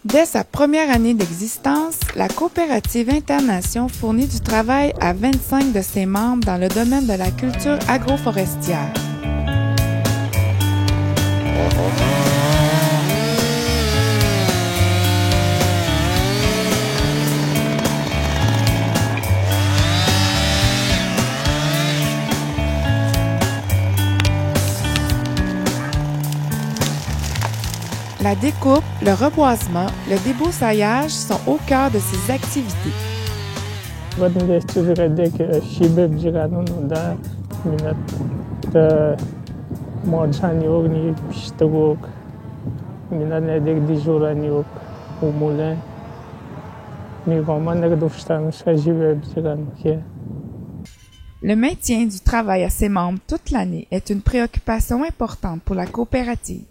Dès sa première année d'existence, la coopérative Internation fournit du travail à 25 de ses membres dans le domaine de la culture agroforestière. La découpe, le reboisement, le débroussaillage sont au cœur de ces activités. Le maintien du travail à ses membres toute l'année est une préoccupation importante pour la coopérative.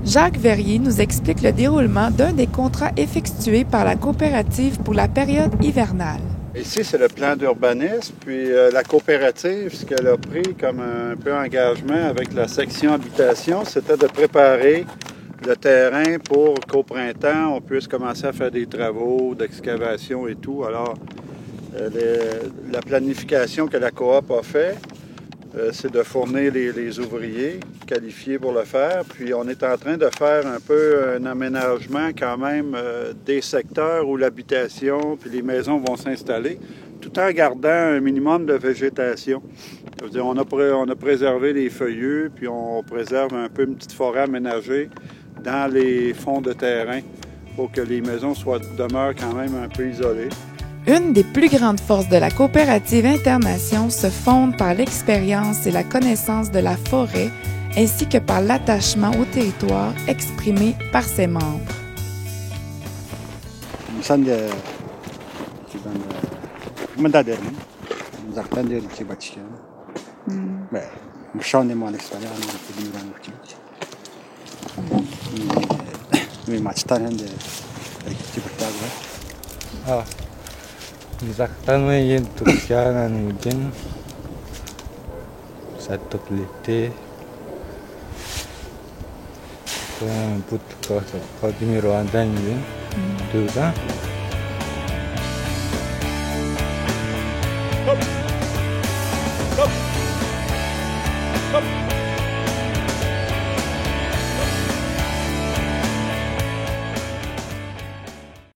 Jacques Verrier nous explique le déroulement d'un des contrats effectués par la coopérative pour la période hivernale. Ici, c'est le plan d'urbanisme, puis la coopérative, ce qu'elle a pris comme un peu engagement avec la section habitation, c'était de préparer le terrain pour qu'au printemps, on puisse commencer à faire des travaux d'excavation et tout. Alors, la planification que la coop a fait, c'est de fournir les ouvriers qualifiés pour le faire. Puis on est en train de faire un peu un aménagement quand même des secteurs où l'habitation puis les maisons vont s'installer, tout en gardant un minimum de végétation. Ça veut dire, on a préservé les feuillus, puis on préserve un peu une petite forêt aménagée dans les fonds de terrain pour que les maisons demeurent quand même un peu isolées. Une des plus grandes forces de la coopérative Internation se fonde par l'expérience et la connaissance de la forêt, ainsi que par l'attachement au territoire exprimé par ses membres. Zaktanwe tukiana nujin satu pelite put kau dimiro andan yun tu kan Stop.